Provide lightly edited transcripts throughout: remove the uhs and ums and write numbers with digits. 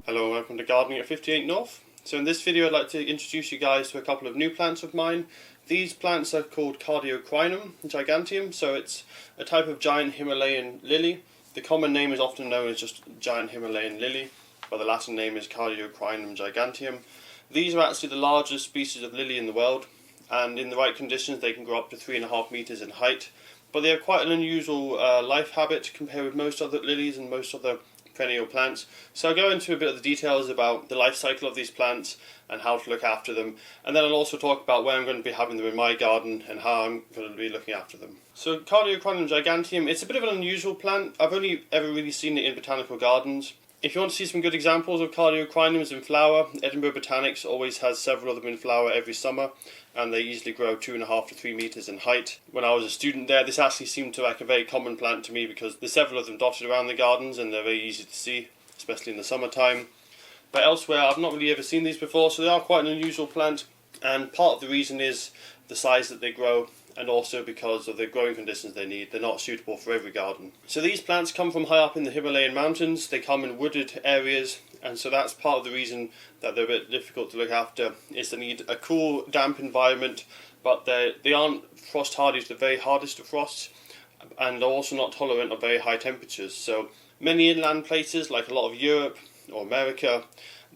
Hello and welcome to Gardening at 58 North. So in this video I'd like to introduce you guys to a couple of new plants of mine. These plants are called Cardiocrinum giganteum, so it's a type of giant Himalayan lily. The common name is often known as just giant Himalayan lily, but the Latin name is Cardiocrinum giganteum. These are actually the largest species of lily in the world, and in the right conditions they can grow up to 3.5 meters in height. But they have quite an unusual life habit compared with most other lilies and most other perennial plants. So I'll go into a bit of the details about the life cycle of these plants and how to look after them, and then I'll also talk about where I'm going to be having them in my garden and how I'm going to be looking after them. So Cardiocrinum giganteum, it's a bit of an unusual plant. I've only ever really seen it in botanical gardens. If you want to see some good examples of Cardiocrinums in flower, Edinburgh Botanics always has several of them in flower every summer, and they easily grow 2.5 to 3 meters in height. When I was a student there, this actually seemed to like a very common plant to me because there's several of them dotted around the gardens and they're very easy to see, especially in the summertime. But elsewhere, I've not really ever seen these before, so they are quite an unusual plant, and part of the reason is the size that they grow, and also because of the growing conditions they need. They're not suitable for every garden. So these plants come from high up in the Himalayan mountains. They come in wooded areas, and so that's part of the reason that they're a bit difficult to look after, is they need a cool, damp environment, but they aren't frost hardy, they're very hardest to frost, and they're also not tolerant of very high temperatures. So many inland places like a lot of Europe or America,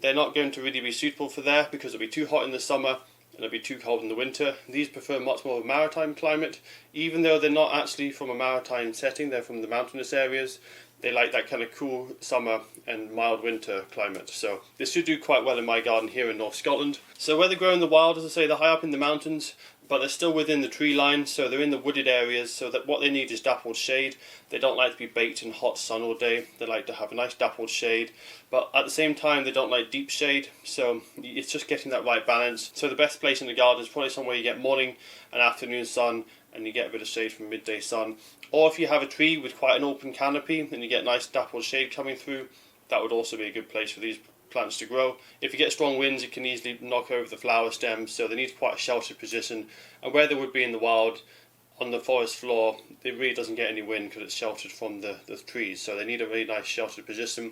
they're not going to really be suitable for there because it'll be too hot in the summer and it'll be too cold in the winter. These prefer much more of a maritime climate, even though they're not actually from a maritime setting, they're from the mountainous areas. They like that kind of cool summer and mild winter climate. So this should do quite well in my garden here in North Scotland. So where they grow in the wild, as I say, they're high up in the mountains, but they're still within the tree line, so they're in the wooded areas, so that what they need is dappled shade. They don't like to be baked in hot sun all day. They like to have a nice dappled shade, but at the same time they don't like deep shade, so it's just getting that right balance. So the best place in the garden is probably somewhere you get morning and afternoon sun, and you get a bit of shade from midday sun. Or if you have a tree with quite an open canopy and you get nice dappled shade coming through, that would also be a good place for these plants to grow. If you get strong winds, it can easily knock over the flower stems, so they need quite a sheltered position. And where they would be in the wild, on the forest floor, it really doesn't get any wind because it's sheltered from the trees, so they need a really nice sheltered position.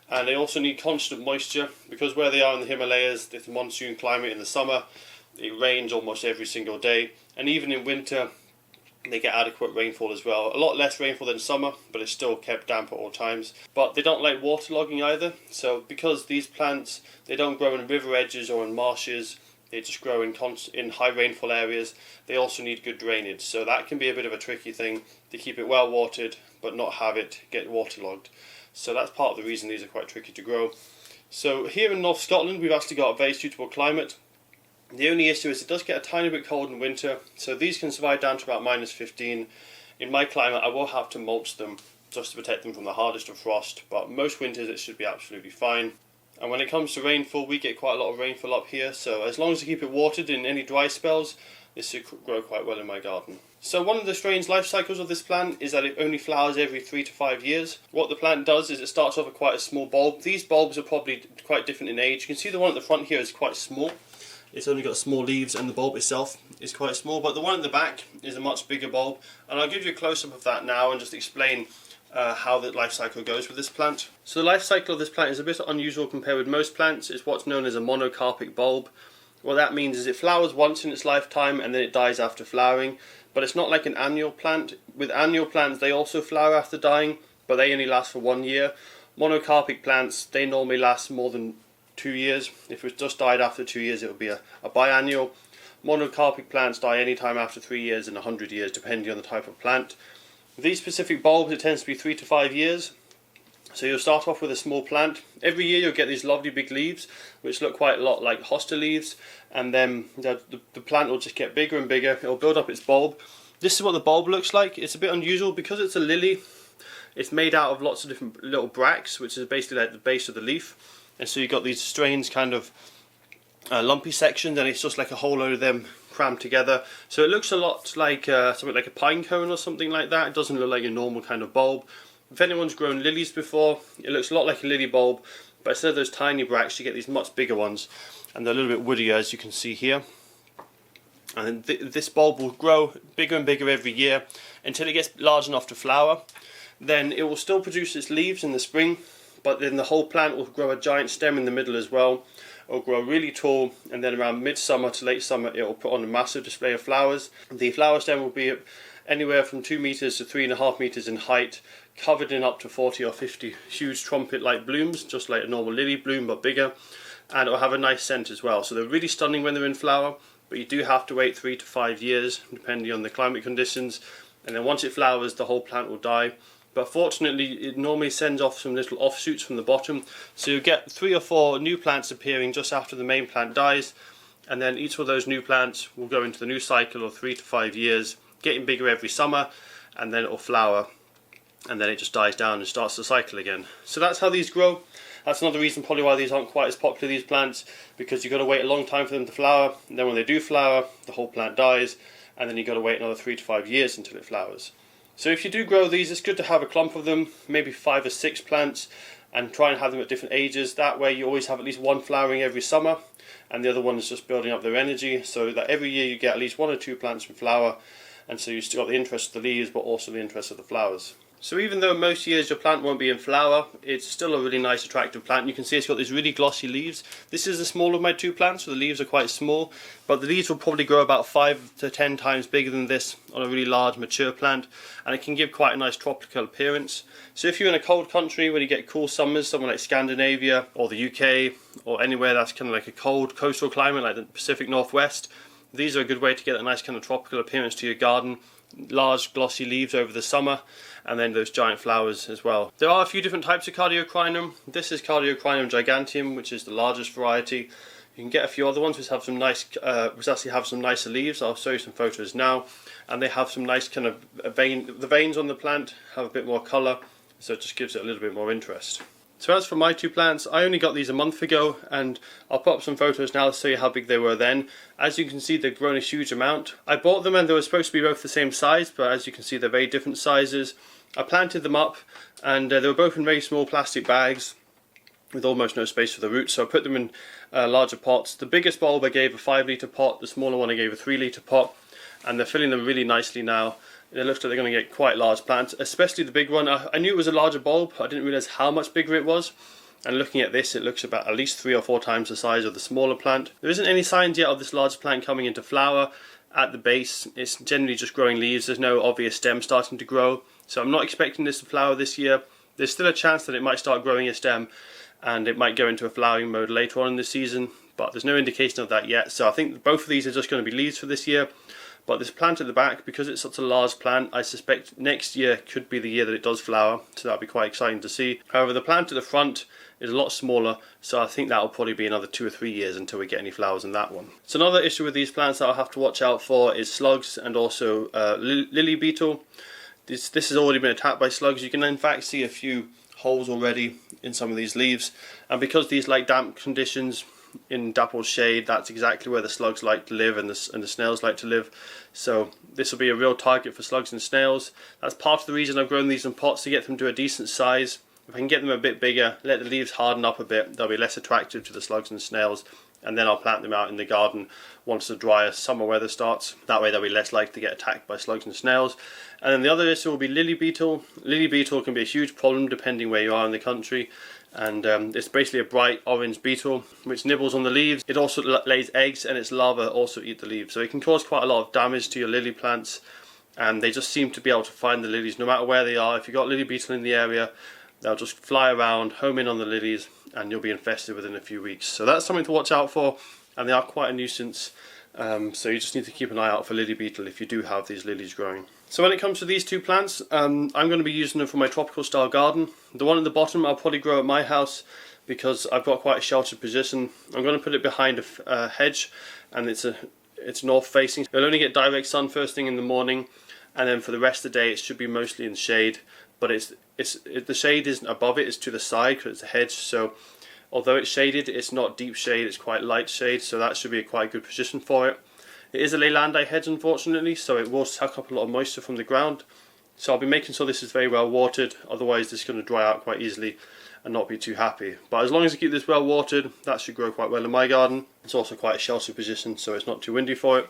And they also need constant moisture, because where they are in the Himalayas, it's a monsoon climate in the summer, it rains almost every single day, and even in winter they get adequate rainfall as well. A lot less rainfall than summer, but it's still kept damp at all times. But they don't like waterlogging either, so because these plants, they don't grow in river edges or in marshes, they just grow in high rainfall areas. They also need good drainage, so that can be a bit of a tricky thing to keep it well watered but not have it get waterlogged. So that's part of the reason these are quite tricky to grow. So here in North Scotland we've actually got a very suitable climate. The only issue is it does get a tiny bit cold in winter, so these can survive down to about -15. In my climate I will have to mulch them just to protect them from the hardest of frost, but most winters it should be absolutely fine. And when it comes to rainfall, we get quite a lot of rainfall up here, so as long as you keep it watered in any dry spells, this should grow quite well in my garden. So one of the strange life cycles of this plant is that it only flowers every 3 to 5 years. What the plant does is it starts off with quite a small bulb. These bulbs are probably quite different in age. You can see the one at the front here is quite small. It's only got small leaves and the bulb itself is quite small, but the one at the back is a much bigger bulb, and I'll give you a close-up of that now and just explain how the life cycle goes with this plant. So the life cycle of this plant is a bit unusual compared with most plants. It's what's known as a monocarpic bulb. What that means is it flowers once in its lifetime and then it dies after flowering, but it's not like an annual plant. With annual plants they also flower after dying, but they only last for 1 year. Monocarpic plants, they normally last more than 2 years. If it just died after 2 years, it would be a biannual. Monocarpic plants die any time after 3 years and 100 years, depending on the type of plant. With these specific bulbs, it tends to be 3 to 5 years. So you'll start off with a small plant. Every year you'll get these lovely big leaves, which look quite a lot like hosta leaves, and then the plant will just get bigger and bigger. It'll build up its bulb. This is what the bulb looks like. It's a bit unusual because it's a lily. It's made out of lots of different little bracts, which is basically like the base of the leaf. And so you've got these strange kind of lumpy sections, and it's just like a whole load of them crammed together. So it looks a lot like something like a pine cone or something like that. It doesn't look like a normal kind of bulb. If anyone's grown lilies before, it looks a lot like a lily bulb, but instead of those tiny bracts you get these much bigger ones, and they're a little bit woodier, as you can see here. and this bulb will grow bigger and bigger every year until it gets large enough to flower. Then it will still produce its leaves in the spring, but then the whole plant will grow a giant stem in the middle as well. It will grow really tall, and then around midsummer to late summer it will put on a massive display of flowers. The flower stem will be anywhere from 2 meters to 3.5 meters in height, covered in up to 40 or 50 huge trumpet-like blooms, just like a normal lily bloom but bigger, and it will have a nice scent as well. So they're really stunning when they're in flower, but you do have to wait 3 to 5 years depending on the climate conditions, and then once it flowers the whole plant will die. But fortunately it normally sends off some little offshoots from the bottom, so you get 3 or 4 new plants appearing just after the main plant dies, and then each of those new plants will go into the new cycle of 3 to 5 years, getting bigger every summer, and then it will flower, and then it just dies down and starts the cycle again. So that's how these grow. That's another reason probably why these aren't quite as popular, these plants, because you've got to wait a long time for them to flower, and then when they do flower the whole plant dies, and then you've got to wait another 3 to 5 years until it flowers. So if you do grow these, it's good to have a clump of them, maybe 5 or 6 plants, and try and have them at different ages. That way you always have at least one flowering every summer, and the other one is just building up their energy, so that every year you get at least 1 or 2 plants in flower, and so you've still got the interest of the leaves but also the interest of the flowers. So even though most years your plant won't be in flower, it's still a really nice attractive plant. You can see it's got these really glossy leaves. This is the smaller of my 2 plants, so the leaves are quite small, but the leaves will probably grow about 5 to 10 times bigger than this on a really large mature plant, and it can give quite a nice tropical appearance. So if you're in a cold country when you get cool summers, somewhere like Scandinavia or the UK or anywhere that's kind of like a cold coastal climate like the Pacific Northwest, these are a good way to get a nice kind of tropical appearance to your garden. Large glossy leaves over the summer, and then those giant flowers as well. There are a few different types of Cardiocrinum. This is Cardiocrinum giganteum, which is the largest variety. You can get a few other ones which have some nice, which actually have some nicer leaves. I'll show you some photos now, and they have some nice kind of the veins on the plant have a bit more colour, so it just gives it a little bit more interest. So as for my 2 plants, I only got these a month ago, and I'll put up some photos now to show you how big they were then. As you can see, they've grown a huge amount. I bought them and they were supposed to be both the same size, but as you can see they're very different sizes. I planted them up, and they were both in very small plastic bags with almost no space for the roots, so I put them in larger pots. The biggest bulb I gave a 5-litre pot, the smaller one I gave a 3-litre pot, and they're filling them really nicely now. It looks like they're going to get quite large plants, especially the big one. I knew it was a larger bulb, I didn't realise how much bigger it was. And looking at this, it looks about at least 3 or 4 times the size of the smaller plant. There isn't any signs yet of this large plant coming into flower at the base. It's generally just growing leaves. There's no obvious stem starting to grow. So I'm not expecting this to flower this year. There's still a chance that it might start growing a stem and it might go into a flowering mode later on in the season, but there's no indication of that yet. So I think both of these are just going to be leaves for this year. But this plant at the back, because it's such a large plant, I suspect next year could be the year that it does flower, so that'll be quite exciting to see. However, the plant at the front is a lot smaller, so I think that'll probably be another 2 or 3 years until we get any flowers in that one. So another issue with these plants that I'll have to watch out for is slugs and also lily beetle. This has already been attacked by slugs. You can in fact see a few holes already in some of these leaves, and because these like damp conditions in dappled shade, that's exactly where the slugs like to live and the snails like to live. So this will be a real target for slugs and snails. That's part of the reason I've grown these in pots, to get them to a decent size. If I can get them a bit bigger, let the leaves harden up a bit, they'll be less attractive to the slugs and snails, and then I'll plant them out in the garden once the drier summer weather starts. That way they'll be less likely to get attacked by slugs and snails. And then the other issue will be lily beetle. Lily beetle can be a huge problem depending where you are in the country, and it's basically a bright orange beetle which nibbles on the leaves. It also lays eggs, and its larvae also eat the leaves, so it can cause quite a lot of damage to your lily plants, and they just seem to be able to find the lilies no matter where they are. If you've got lily beetle in the area, they'll just fly around, home in on the lilies, and you'll be infested within a few weeks. So that's something to watch out for, and they are quite a nuisance. So you just need to keep an eye out for lily beetle if you do have these lilies growing. So when it comes to these 2 plants, I'm going to be using them for my tropical style garden. The one at the bottom I'll probably grow at my house because I've got quite a sheltered position. I'm going to put it behind a hedge, and it's north facing. It'll only get direct sun first thing in the morning, and then for the rest of the day it should be mostly in shade. But the shade isn't above it, it's to the side because it's a hedge. So although it's shaded, it's not deep shade, it's quite light shade, so that should be a quite good position for it. It is a Leylandii hedge unfortunately, so it will suck up a lot of moisture from the ground. So I'll be making sure this is very well watered, otherwise this is going to dry out quite easily and not be too happy. But as long as I keep this well watered, that should grow quite well in my garden. It's also quite a sheltered position, so it's not too windy for it.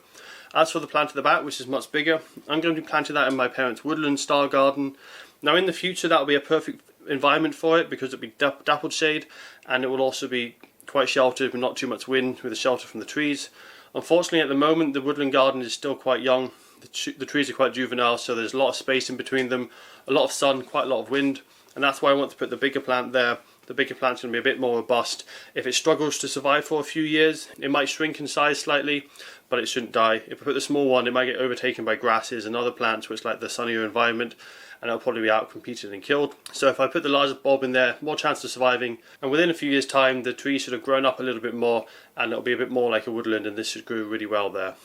As for the plant at the back, which is much bigger, I'm going to be planting that in my parents' woodland style garden. Now in the future that will be a perfect environment for it because it'll be dappled shade, and it will also be quite sheltered with not too much wind, with a shelter from the trees. Unfortunately at the moment the woodland garden is still quite young. The trees are quite juvenile, so there's a lot of space in between them, a lot of sun, quite a lot of wind, and that's why I want to put the bigger plant there. The bigger plant's going to be a bit more robust. If it struggles to survive for a few years, it might shrink in size slightly, but it shouldn't die. If I put the small one, it might get overtaken by grasses and other plants which like the sunnier environment, and it'll probably be out-competed and killed. So if I put the larger bulb in there, more chance of surviving, and within a few years' time the tree should have grown up a little bit more, and it'll be a bit more like a woodland, and this should grow really well there.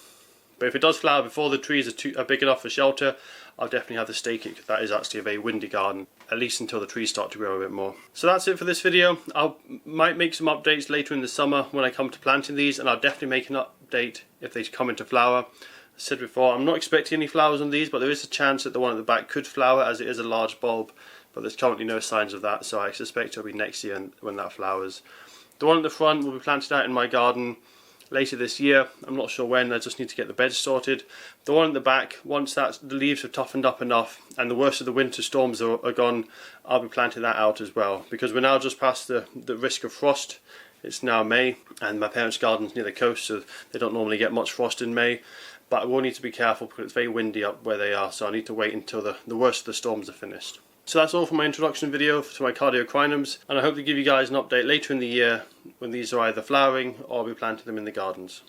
But if it does flower before the trees are big enough for shelter, I'll definitely have to stake it, because that is actually a very windy garden, at least until the trees start to grow a bit more. So that's it for this video. I might make some updates later in the summer when I come to planting these, and I'll definitely make an update if they come into flower. As I said before, I'm not expecting any flowers on these, but there is a chance that the one at the back could flower, as it is a large bulb, but there's currently no signs of that, so I suspect it'll be next year when that flowers. The one at the front will be planted out in my garden later this year. I'm not sure when, I just need to get the beds sorted. The one at the back, once the leaves have toughened up enough and the worst of the winter storms are gone, I'll be planting that out as well, because we're now just past the risk of frost. It's now May, and my parents' garden's near the coast, so they don't normally get much frost in May, but I will need to be careful because it's very windy up where they are, so I need to wait until the worst of the storms are finished. So that's all for my introduction video to my Cardiocrinums, and I hope to give you guys an update later in the year when these are either flowering or I'll be planting them in the gardens.